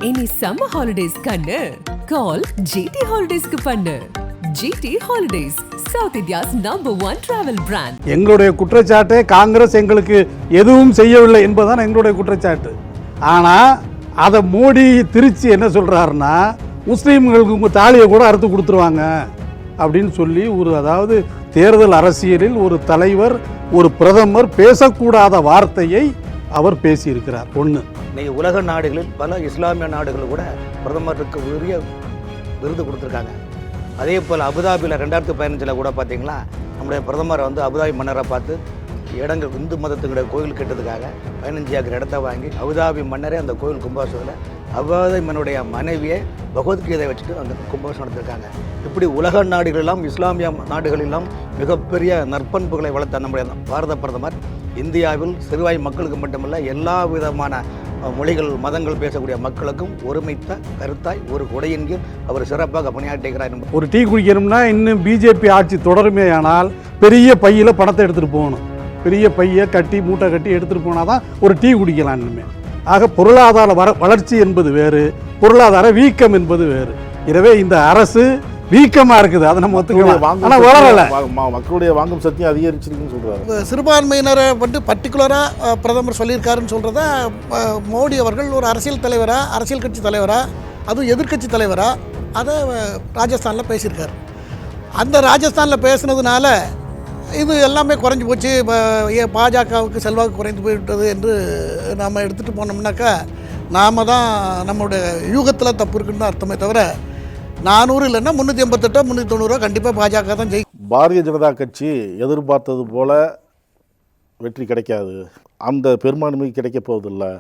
இனி summer holidays கண்ணு கால் GT ஹாலிடேஸ்க்கு பண்ணு. GT holidays, South India's #1 travel brand. எங்களுடைய குற்றச்சாட்டு காங்கிரஸ் எங்களுக்கு எதுவும் செய்யவில்லை என்பதுதான் எங்களுடைய குற்றச்சாட்டு. ஆனால் அதை மோடி திருச்சி என்ன சொல்கிறாருன்னா, முஸ்லீம்களுக்கு உங்கள் தாலியை கூட அறுத்து கொடுத்துருவாங்க அப்படின்னு சொல்லி அதாவது தேர்தல் அரசியலில் ஒரு தலைவர், ஒரு பிரதமர் பேசக்கூடாத வார்த்தையை அவர் பேசியிருக்கிறார். ஒன்று, இன்னைக்கு உலக நாடுகளில் பல இஸ்லாமிய நாடுகள் கூட பிரதமருக்கு உரிய விருது கொடுத்துருக்காங்க. அதே போல் அபுதாபியில் 2015 கூட பார்த்தீங்களா, நம்முடைய பிரதமரை அபுதாபி மன்னரை பார்த்து இடங்கள் இந்து மதத்துக்குடைய கோயில் கட்டுறதுக்காக 15 ஏக்கர் இடத்த வாங்கி அபுதாபி மன்னரே அந்த கோயில் கும்பாபிஷேகத்தில் அபுதாபி மன்னுடைய மனைவியை பகவத்கீதை வச்சுட்டு அந்த கும்பாபிஷேகம் நடத்திருக்காங்க. இப்படி உலக நாடுகளெல்லாம், இஸ்லாமிய நாடுகளெல்லாம் மிகப்பெரிய நற்பண்புகளை வளர்த்த நம்முடைய பாரத பிரதமர் இந்தியாவில் சிறுவாய் மக்களுக்கு மட்டுமல்ல, எல்லா விதமான மொழிகள், மதங்கள் பேசக்கூடிய மக்களுக்கும் ஒருமித்த கருத்தாய் ஒரு கொடையின் கீழ் அவர் சிறப்பாக பணியாற்றுகிறார். ஒரு டீ குடிக்கணும்னா இன்னும் பிஜேபி ஆட்சி தொடருமே ஆனால் பெரிய பையில் பணத்தை எடுத்துகிட்டு போகணும். பெரிய பையை கட்டி மூட்டை கட்டி எடுத்துகிட்டு போனால் தான் ஒரு டீ குடிக்கலாம் இனிமே. ஆக பொருளாதார வளர்ச்சி என்பது வேறு, பொருளாதார வீக்கம் என்பது வேறு. எனவே இந்த அரசு வீக்கமா இருக்குது, அதை நம்ம ஒத்துக்கலாம். ஆனால் வளரல, மக்களுடைய வாங்கும் சக்தியும் அதிகரிச்சிருக்குன்னு சொல்றாரு. சிறுபான்மையினரை பர்டிகுலராக பிரதமர் சொல்லியிருக்காருன்னு சொல்கிறத மோடி அவர்கள் ஒரு அரசியல் தலைவராக, அரசியல் கட்சி தலைவராக, அதுவும் எதிர்கட்சி தலைவராக அதை ராஜஸ்தானில் பேசியிருக்காரு. அந்த ராஜஸ்தானில் பேசுனதுனால இது எல்லாமே குறைஞ்சி போச்சு, பாஜகவுக்கு செல்வாக்கு குறைந்து போய்விட்டது என்று நாம் எடுத்துகிட்டு போனோம்னாக்கா நாம் தான் நம்மளுடைய யூகத்தில் தப்பு இருக்குன்னு தான் அர்த்தமே தவிர 400 இல்லைன்னா 388 390 கண்டிப்பாக பாஜக தான் ஜெயிக்கும். பாரதிய ஜனதா கட்சி எதிர்பார்த்தது போல வெற்றி கிடைக்காது, அந்த பெரும்பான்மை கிடைக்க போவதில்லை.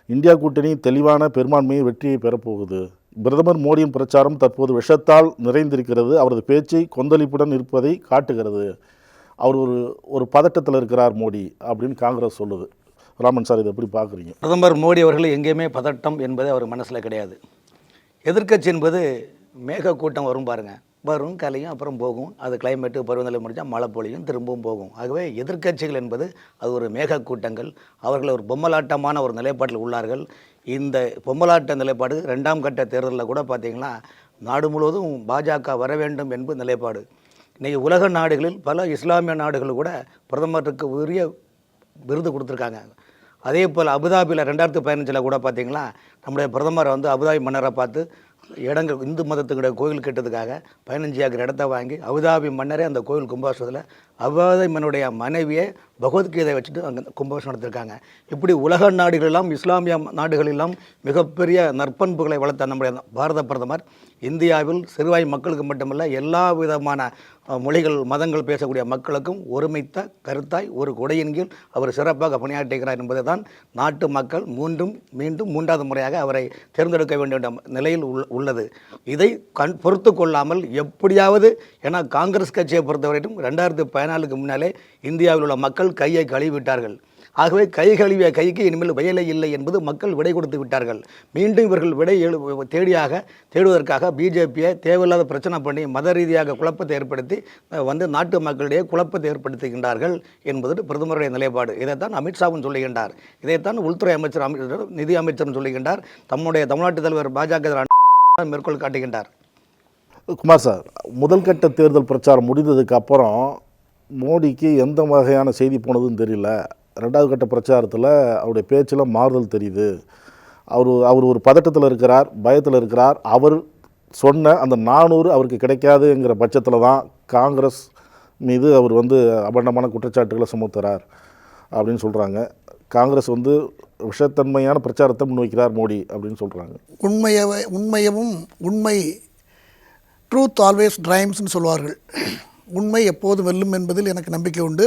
இந்தியா கூட்டணி தெளிவான பெரும்பான்மையை வெற்றியை பெறப்போகுது. பிரதமர் மோடியின் பிரச்சாரம் தற்போது விஷத்தால் நிறைந்திருக்கிறது. அவரது பேச்சை கொந்தளிப்புடன் இருப்பதை காட்டுகிறது. அவர் ஒரு பதட்டத்தில் இருக்கிறார் மோடி அப்படின்னு காங்கிரஸ் சொல்லுது. ராமன் சார், இதை எப்படி பார்க்குறீங்க? பிரதமர் மோடி அவர்கள் எங்கேயுமே பதட்டம் என்பது அவர் மனசில் கிடையாது. எதிர்க்கட்சி என்பது மேக கூட்டம் வரும் பாருங்கள், வரும் கலையும் அப்புறம் போகும். அது கிளைமேட்டு பருவநிலை முடிஞ்சால் மழை பொழியும் திரும்பவும் போகும். ஆகவே எதிர்க்கட்சிகள் என்பது அது ஒரு மேக கூட்டங்கள். அவர்கள் ஒரு பொம்மலாட்டமான ஒரு நிலைப்பாட்டில் உள்ளார்கள். இந்த பொம்மலாட்ட நிலைப்பாடு 2ஆம் கட்ட தேர்தலில் கூட பார்த்திங்கன்னா நாடு முழுவதும் பாஜக வர வேண்டும் என்பது நிலைப்பாடு. இன்றைக்கி உலக நாடுகளில் பல இஸ்லாமிய நாடுகள் கூட பிரதமருக்கு உரிய விருது கொடுத்துருக்காங்க. அதே போல் அபுதாபியில் 2015 கூட பார்த்திங்களா, நம்முடைய பிரதமரை அபுதாபி மன்னரை பார்த்து இடங்கள் இந்து மதத்துக்குடைய கோயில் கட்டுறதுக்காக 15 ஏக்கர் இடத்த வாங்கி அபுதாபி மன்னரே அந்த கோயில் கும்பாபிஷேகத்தில் அபுதாபி மன்னுடைய மனைவியை பகவத்கீதை வச்சுட்டு அங்கே கும்பாபிஷேகம் நடத்திருக்காங்க. இப்படி உலக நாடுகளெல்லாம், இஸ்லாமிய நாடுகளெல்லாம் மிகப்பெரிய நற்பண்புகளை வளர்த்த நம்முடைய பாரத பிரதமர் இந்தியாவில் சிறுவாய் மக்களுக்கு மட்டுமல்ல, எல்லா விதமான மொழிகள், மதங்கள் பேசக்கூடிய மக்களுக்கும் ஒருமித்த கருத்தாய் ஒரு கொடையின் கீழ் அவர் சிறப்பாக பணியாற்றுகிறார் என்பதை தான் நாட்டு மக்கள் மீண்டும் 3வது முறையாக அவரை தேர்ந்தெடுக்க வேண்டிய நிலையில் உள்ளது. இதை பொறுத்து கொள்ளாமல் எப்படியாவது, ஏன்னா காங்கிரஸ் கட்சியை பொறுத்தவரைக்கும் 2014க்கு முன்னாலே இந்தியாவில் உள்ள மக்கள் கையை கழுவிவிட்டார்கள். ஆகவே கை கழுவிய கைக்கு இனிமேல் வேலை இல்லை என்பது மக்கள் விடை கொடுத்து விட்டார்கள். மீண்டும் இவர்கள் விடை தேடுவதற்காக பிஜேபியை தேவையில்லாத பிரச்சனை பண்ணி மத ரீதியாக குழப்பத்தை ஏற்படுத்தி நாட்டு மக்களிடையே குழப்பத்தை ஏற்படுத்துகின்றார்கள் என்பது பிரதமருடைய நிலைப்பாடு. இதைத்தான் அமித்ஷாவும் சொல்லுகின்றார், இதைத்தான் உள்துறை அமைச்சர், நிதி அமைச்சரும் சொல்லுகின்றார், தம்முடைய தமிழ்நாட்டு தலைவர் பாஜக மேற்கோள் காட்டுகின்றார். குமார் சார், முதல் கட்ட தேர்தல் பிரச்சாரம் முடிந்ததுக்கு அப்புறம் மோடிக்கு எந்த வகையான செய்தி போனதுன்னு தெரியல. 2வது கட்ட பிரச்சாரத்தில் அவருடைய பேச்சில் மாறுதல் தெரியுது. அவர் ஒரு பதட்டத்தில் இருக்கிறார், பயத்தில் இருக்கிறார். அவர் சொன்ன அந்த 400 அவருக்கு கிடைக்காதுங்கிற பட்சத்தில் தான் காங்கிரஸ் மீது அவர் அபண்டமான குற்றச்சாட்டுகளை சுமத்துறார் அப்படின்னு சொல்கிறாங்க. காங்கிரஸ் விஷத்தன்மையான பிரச்சாரத்தை முன்வைக்கிறார் மோடி அப்படின்னு சொல்கிறாங்க. உண்மை ட்ரூத் ஆல்வேஸ் ட்ரைம்ஸ்னு சொல்வார்கள். உண்மை எப்போதும் வெல்லும் என்பதில் எனக்கு நம்பிக்கை உண்டு.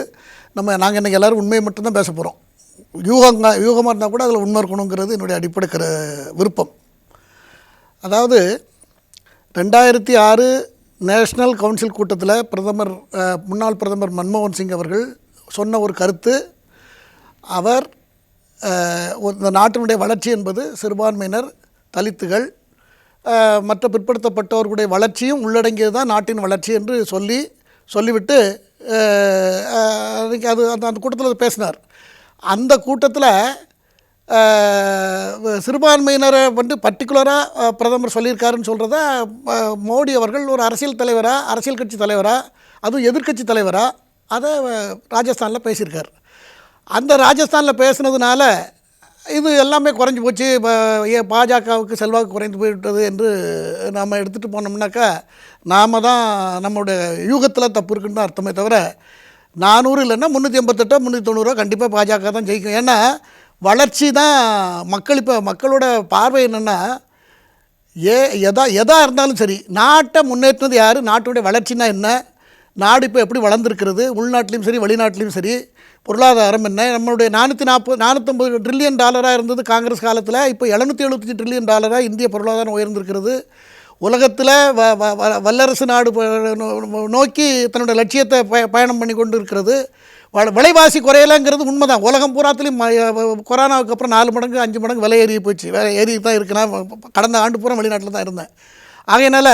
நாங்கள் இன்றைக்கி எல்லோரும் உண்மையை மட்டும்தான் பேச போகிறோம். யூகமாக இருந்தால் கூட அதில் உண்மை இருக்கணுங்கிறது என்னுடைய அடிப்படை விருப்பம். அதாவது 2006 நேஷ்னல் கவுன்சில் கூட்டத்தில் முன்னாள் பிரதமர் மன்மோகன் சிங் அவர்கள் சொன்ன ஒரு கருத்து, அவர் இந்த நாட்டினுடைய வளர்ச்சி என்பது சிறுபான்மையினர், தலித்துகள், மற்ற பிற்படுத்தப்பட்டவர்களுடைய வளர்ச்சியும் உள்ளடங்கியது தான் நாட்டின் வளர்ச்சி என்று சொல்லிவிட்டு அது அந்த கூட்டத்தில் பேசினார். அந்த கூட்டத்தில் சிறுபான்மையினரை வந்து பர்டிகுலராக பிரதமர் சொல்லியிருக்காருன்னு சொல்கிறத மோடி அவர்கள் ஒரு அரசியல் தலைவராக, அரசியல் கட்சி தலைவராக, அதுவும் எதிர்க்கட்சி தலைவராக அதை ராஜஸ்தானில் பேசியிருக்கார். அந்த ராஜஸ்தானில் பேசுனதுனால இது எல்லாமே குறைஞ்சி போச்சு, பாஜகவுக்கு செல்வாக்கு குறைந்து போய்விட்டது என்று நாம் எடுத்துகிட்டு போனோம்னாக்கா நாம் தான் நம்மளுடைய யூகத்தில் தப்பு இருக்குன்னு தான் அர்த்தமே தவிர 400 இல்லைன்னா 388 390 கண்டிப்பாக பாஜக தான் ஜெயிக்கும். ஏன்னா வளர்ச்சி தான் இப்போ மக்களோட பார்வை என்னென்னா, எதா இருந்தாலும் சரி நாட்டை முன்னேற்றினது யார், நாட்டுடைய வளர்ச்சினா என்ன, நாடு இப்போ எப்படி வளர்ந்துருக்கிறது, உள்நாட்டிலையும் சரி வெளிநாட்டிலையும் சரி, பொருளாதாரம் என்ன, நம்மளுடைய 450 ட்ரில்லியன் டாலராக இருந்தது காங்கிரஸ் காலத்தில், இப்போ 775 ட்ரில்லியன் டாலராக இந்திய பொருளாதாரம் உயர்ந்திருக்கிறது. உலகத்தில் வல்லரசு நாடு நோக்கி தன்னுடைய லட்சியத்தை பயணம் பண்ணி கொண்டு இருக்கிறது. விலைவாசி குறையலைங்கிறது உண்மை தான். உலகம் பூராத்துலேயும் கொரோனாவுக்கு அப்புறம் 4 மடங்கு 5 மடங்கு விலை ஏறி போச்சு. ஏறி தான் இருக்குன்னா கடந்த ஆண்டு பூரா வெளிநாட்டில் தான் இருந்தேன். ஆகையினால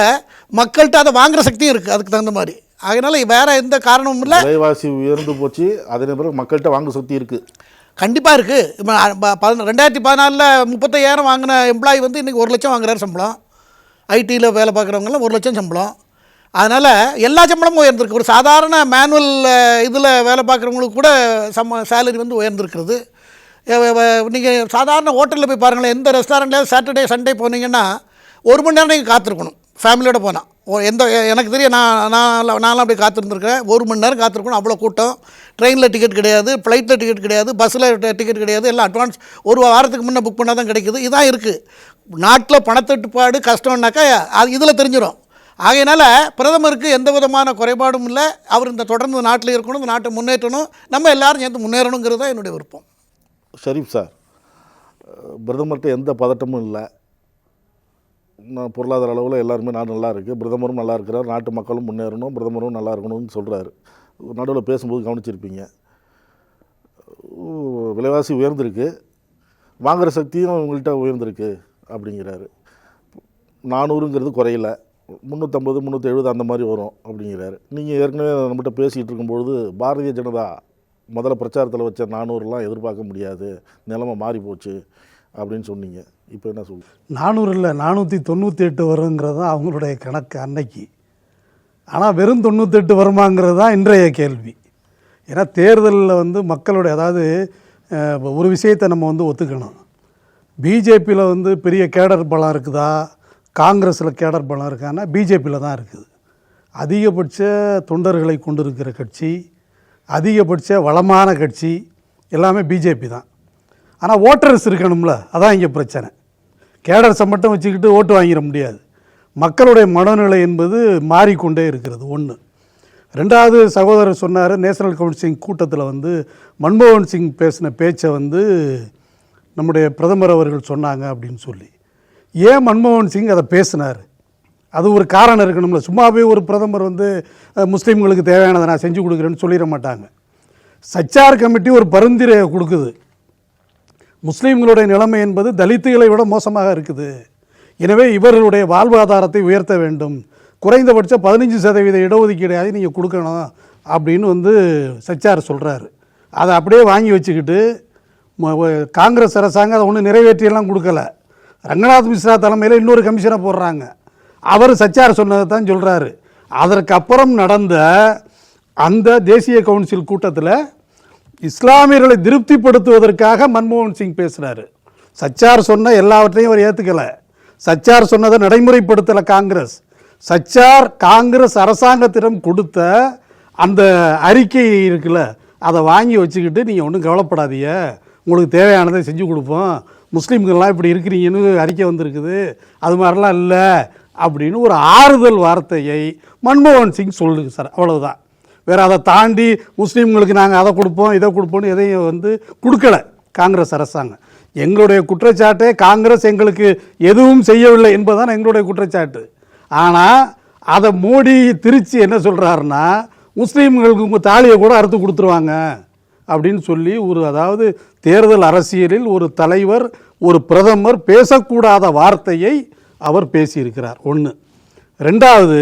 மக்கள்கிட்ட அதை வாங்குகிற சக்தியும் இருக்குது அதுக்கு தகுந்த மாதிரி. அதனால் வேறு எந்த காரணமும் இல்லை. விலைவாசி உயர்ந்து போச்சு, அதே பிறகு மக்கள்கிட்ட வாங்க சக்தி இருக்குது, கண்டிப்பாக இருக்குது. இப்போ 2014 35,000 வாங்கின எம்ப்ளாயி வந்து இன்றைக்கி 1 லட்சம் வாங்குறாரு சம்பளம். ஐடியில் வேலை பார்க்குறவங்களாம் 1 லட்சம் சம்பளம். அதனால் எல்லா சம்பளமும் உயர்ந்திருக்கு. ஒரு சாதாரண மேனுவல் இதில் வேலை பார்க்குறவங்களுக்கு கூட சேலரி வந்து உயர்ந்திருக்கிறது. நீங்கள் சாதாரண ஹோட்டலில் போய் பாருங்களேன், எந்த ரெஸ்டாரண்ட்லேயும் சாட்டர்டே சண்டே போனீங்கன்னா 1 மணி நேரம் நீங்கள் காத்திருக்கணும். ஃபேமிலியோடு போனால் எனக்கு தெரியும், நான்லாம் அப்படி காத்திருந்துருக்கிறேன். 1 மணி நேரம் காத்திருக்கணும், அவ்வளோ கூட்டம். ட்ரெயினில் டிக்கெட் கிடையாது, ஃப்ளைட்டில் டிக்கெட் கிடையாது, பஸ்ஸில் டிக்கெட் கிடையாது, எல்லாம் அட்வான்ஸ் ஒரு வாரத்துக்கு முன்னே புக் பண்ணால் தான் கிடைக்குது. இதான் இருக்குது. நாட்டில் பணத்தட்டுப்பாடு கஷ்டம்னாக்கா அது இதில் தெரிஞ்சிடும். ஆகையினால பிரதமருக்கு எந்த விதமான குறைபாடும் இல்லை. அவர் இந்த தொடர்ந்து நாட்டில் இருக்கணும், இந்த நாட்டை முன்னேற்றணும், நம்ம எல்லோரும் சேர்ந்து முன்னேறணுங்கிறது தான் என்னுடைய விருப்பம். ஷரீஃப் சார், பிரதமர்கிட்ட எந்த பதட்டமும் இல்லை, நான் பொருளாதார அளவில் எல்லாருமே நாடு நல்லா இருக்குது, பிரதமரும் நல்லா இருக்கிறார், நாட்டு மக்களும் முன்னேறணும், பிரதமரும் நல்லா இருக்கணும்னு சொல்கிறாரு. நடுவில் பேசும்போது கவனிச்சிருப்பீங்க, விலைவாசி உயர்ந்திருக்கு, வாங்குகிற சக்தியும் உங்கள்கிட்ட உயர்ந்திருக்கு அப்படிங்கிறாரு. 400ங்கிறது குறையில, 350 370 அந்த மாதிரி வரும் அப்படிங்கிறாரு. நீங்கள் ஏற்கனவே நம்மகிட்ட பேசிகிட்டு இருக்கும்பொழுது பாரதிய ஜனதா முதல்ல பிரச்சாரத்தில் வச்ச 400லாம் எதிர்பார்க்க முடியாது, நிலைமை மாறி போச்சு அப்படின்னு சொன்னீங்க. இப்போ என்ன சொல்லுங்கள்? 400 இல்லை 498 வருங்கிறது தான் அவங்களுடைய கணக்கு அன்னைக்கு. ஆனால் வெறும் 98 வருமாங்கிறது தான் இன்றைய கேள்வி. ஏன்னா தேர்தலில் வந்து மக்களுடைய, அதாவது ஒரு விஷயத்தை நம்ம வந்து ஒத்துக்கணும். பிஜேபியில் வந்து பெரிய கேடர் பலம் இருக்குதா, காங்கிரஸில் கேடர் பலம் இருக்கான்னா பிஜேபியில் தான் இருக்குது. அதிகபட்ச தொண்டர்களை கொண்டு இருக்கிற கட்சி, அதிகபட்ச வளமான கட்சி எல்லாமே பிஜேபி தான். ஆனால் ஓட்டர்ஸ் இருக்கணும்ல, அதான் இங்கே பிரச்சனை. கேடர்ஸை மட்டும் வச்சுக்கிட்டு ஓட்டு வாங்கிட முடியாது. மக்களுடைய மனநிலை என்பது மாறிக்கொண்டே இருக்கிறது. ஒன்று. ரெண்டாவது, சகோதரர் சொன்னார், நேஷனல் கவுன்சிலிங் கூட்டத்தில் வந்து மன்மோகன் சிங் பேசின பேச்சை வந்து நம்முடைய பிரதமர் அவர்கள் சொன்னாங்க அப்படின்னு சொல்லி. ஏன் மன்மோகன் சிங் அதை பேசினார்? அது ஒரு காரணம் இருக்கணும்ல. சும்மாவே ஒரு பிரதமர் வந்து முஸ்லீம்களுக்கு தேவையானதை நான் செஞ்சு கொடுக்குறேன்னு சொல்லிட மாட்டாங்க. சச்சார் கமிட்டி ஒரு பரிந்துரையை கொடுக்குது. முஸ்லீம்களுடைய நிலைமை என்பது தலித்துகளை விட மோசமாக இருக்குது, எனவே இவர்களுடைய வாழ்வாதாரத்தை உயர்த்த வேண்டும், குறைந்தபட்சம் 15% இடஒதுக்கீடையாவது நீங்கள் கொடுக்கணும் அப்படின்னு வந்து சச்சார் சொல்கிறாரு. அதை அப்படியே வாங்கி வச்சுக்கிட்டு காங்கிரஸ் அரசாங்கம் அதை ஒன்றும் நிறைவேற்றியெல்லாம் கொடுக்கல. ரங்கநாத் மிஸ்ரா தலைமையில் இன்னொரு கமிஷனை போடுறாங்க. அவர் சச்சார் சொன்னதை தான் சொல்கிறாரு. அதற்கப்புறம் நடந்த அந்த தேசிய கவுன்சில் கூட்டத்தில் இஸ்லாமியர்களை திருப்திப்படுத்துவதற்காக மன்மோகன் சிங் பேசுகிறாரு. சச்சார் சொன்ன எல்லாவற்றையும் அவர் ஏற்றுக்கலை. சச்சார் சொன்னதை நடைமுறைப்படுத்தலை காங்கிரஸ். சச்சார் காங்கிரஸ் அரசாங்கத்திடம் கொடுத்த அந்த அறிக்கை இருக்குல்ல, அதை வாங்கி வச்சுக்கிட்டு நீங்கள் ஒன்றும் கவலைப்படாதீங்க, உங்களுக்கு தேவையானதை செஞ்சு கொடுப்போம், முஸ்லீம்கள்லாம் இப்படி இருக்கிறீங்கன்னு அறிக்கை வந்திருக்குது, அது மாதிரிலாம் இல்லை அப்படின்னு ஒரு ஆறுதல் வார்த்தையை மன்மோகன் சிங் சொல்லுங்க சார், அவ்வளவுதான். வேறு அதை தாண்டி முஸ்லீம்களுக்கு நாங்கள் அதை கொடுப்போம் இதை கொடுப்போம்னு எதையும் வந்து கொடுக்கலை காங்கிரஸ் அரசாங்கம். எங்களுடைய குற்றச்சாட்டே காங்கிரஸ் எங்களுக்கு எதுவும் செய்யவில்லை என்பதுதான் எங்களுடைய குற்றச்சாட்டு. ஆனால் அதை மோடி திருச்சி என்ன சொல்கிறாருன்னா, முஸ்லீம்களுக்கு உங்கள் தாலியை கூட அறுத்து கொடுத்துருவாங்க அப்படின்னு சொல்லி ஒரு, அதாவது தேர்தல் அரசியலில் ஒரு தலைவர், ஒரு பிரதமர் பேசக்கூடாத வார்த்தையை அவர் பேசியிருக்கிறார். ஒன்று. ரெண்டாவது,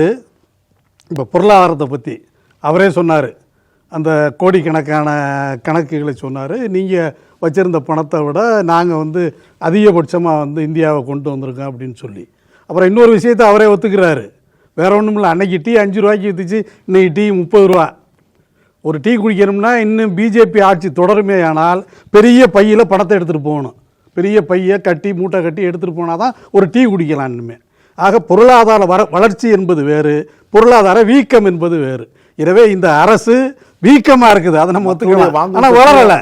இப்போ பொருளாதாரத்தை பற்றி அவரே சொன்னார், அந்த கோடிக்கணக்கான கணக்குகளை சொன்னார். நீங்கள் வச்சுருந்த பணத்தை விட நாங்கள் வந்து அதிகபட்சமாக வந்து இந்தியாவை கொண்டு வந்திருக்கோம் அப்படின்னு சொல்லி. அப்புறம் இன்னொரு விஷயத்தை அவரே ஒத்துக்கிறாரு. வேற ஒன்றும் இல்லை, அன்னைக்கு டீ 5 ரூபாய்க்கு விற்றுச்சு, இன்னைக்கு டீ 30 ரூபா. ஒரு டீ குடிக்கணும்னா இன்னும் பிஜேபி ஆட்சி தொடருமே ஆனால் பெரிய பையில் பணத்தை எடுத்துகிட்டு போகணும். பெரிய பையை கட்டி மூட்டை கட்டி எடுத்துகிட்டு போனால் தான் ஒரு டீ குடிக்கலாம் இன்னுமே. ஆக பொருளாதார வளர்ச்சி என்பது வேறு, பொருளாதார வீக்கம் என்பது வேறு. எனவே இந்த அரசு வீக்கமாக இருக்குது, அதை நம்ம ஒத்துக்கலாம். ஆனால் வளரலை.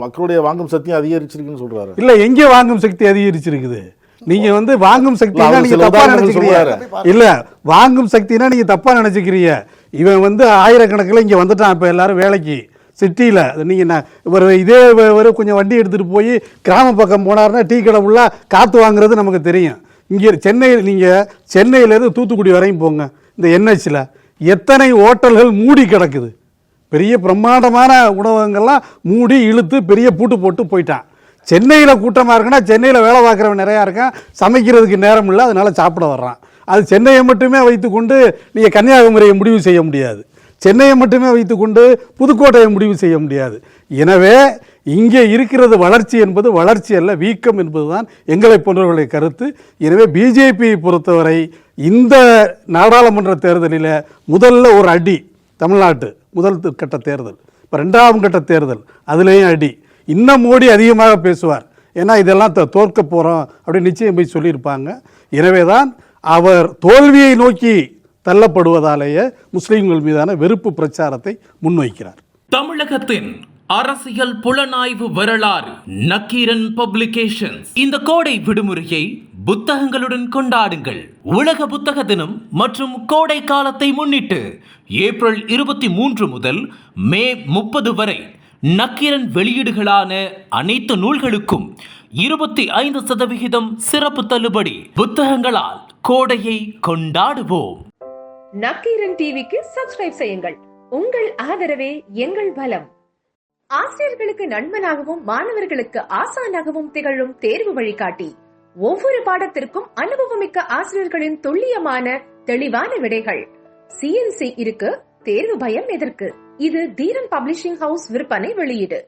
மக்களுடைய வாங்கும் சக்தி அதிகரிச்சிருக்குன்னு சொல்கிறாரு. இல்லை, எங்கே வாங்கும் சக்தி அதிகரிச்சிருக்குது? நீங்க வந்து வாங்கும் சக்தினா நீங்க தப்பா நினைச்சுக்கிறீங்க. இல்ல, வாங்கும் சக்தினா நீங்க தப்பா நினைச்சுக்கிறீங்க. இவன் வந்து ஆயிரக்கணக்கில் இங்க வந்துட்டான் இப்ப எல்லாரும் வேலைக்கு சிட்டியில. நீங்க ஒரு இதே ஒரு கொஞ்சம் வண்டி எடுத்துட்டு போய் கிராம பக்கம் போனாருன்னா டீ கடை ஃபுல்லா காத்து வாங்குறது நமக்கு தெரியும். இங்க சென்னையில், நீங்க சென்னையிலேருந்து தூத்துக்குடி வரையும் போங்க, இந்த என்ஹெச்ல எத்தனை ஹோட்டல்கள் மூடி கிடக்குது. பெரிய பிரம்மாண்டமான உணவகங்கள்லாம் மூடி இழுத்து பெரிய பூட்டு போட்டு போயிட்டான். சென்னையில் கூட்டமாக இருக்குன்னா சென்னையில் வேலை பார்க்குறவன் நிறையா இருக்கான், சமைக்கிறதுக்கு நேரம் இல்லை, அதனால சாப்பிட வர்றான். அது சென்னையை மட்டுமே வைத்துக்கொண்டு நீங்கள் கன்னியாகுமரியை முடிவு செய்ய முடியாது, சென்னையை மட்டுமே வைத்துக்கொண்டு புதுக்கோட்டையை முடிவு செய்ய முடியாது. எனவே இங்கே இருக்கிறது வளர்ச்சி என்பது வளர்ச்சி அல்ல, வீக்கம் என்பது தான் எங்களை போன்றவர்களுடைய கருத்து. எனவே பிஜேபியை பொறுத்தவரை இந்த நாடாளுமன்ற தேர்தலில் முதல்ல ஒரு அடி, தமிழ்நாட்டு முதல் கட்ட தேர்தல், இப்போ 2ஆம் கட்ட தேர்தல், அதுலேயும் அடி. இன்னும் மோடி அதிகமாக பேசுவார், ஏன்னா இதெல்லாம் தோற்க போகிறோம் அப்படின்னு நிச்சயம் போய் சொல்லியிருப்பாங்க. எனவே தான் அவர் தோல்வியை நோக்கி தள்ளப்படுவதாலேயே முஸ்லீம்கள் மீதான வெறுப்பு பிரச்சாரத்தை முன்வைக்கிறார். தமிழகத்தின் அரசியல் புலனாய்வு வரலாறு நக்கீரன் பப்ளிகேஷன்ஸ். இந்த கோடை விடுமுறையை புத்தகங்களுடன் கொண்டாடுங்கள். உலக புத்தக தினம் மற்றும் கோடை காலத்தை முன்னிட்டு ஏப்ரல் 23 முதல் மே 30 வரை நக்கீரன் வெளியீடுகளான அனைத்து நூல்களுக்கும் 25% சிறப்பு தள்ளுபடி. புத்தகங்களால் கோடையை கொண்டாடுவோம். நக்கீரன் டிவிக்கு சப்ஸ்கிரைப் செய்யுங்கள். உங்கள் ஆதரவே எங்கள் பலம். ஆசிரியர்களுக்கு நண்பனாகவும் மாணவர்களுக்கு ஆசானாகவும் திகழும் தேர்வு வழிகாட்டி. ஒவ்வொரு பாடத்திற்கும் அனுபவமிக்க ஆசிரியர்களின் துல்லியமான தெளிவான விடைகள். CNC இருக்கு, தேர்வு பயம் எதற்கு? இது தீரன் பப்ளிஷிங் ஹவுஸ் விற்பனை வெளியீடு.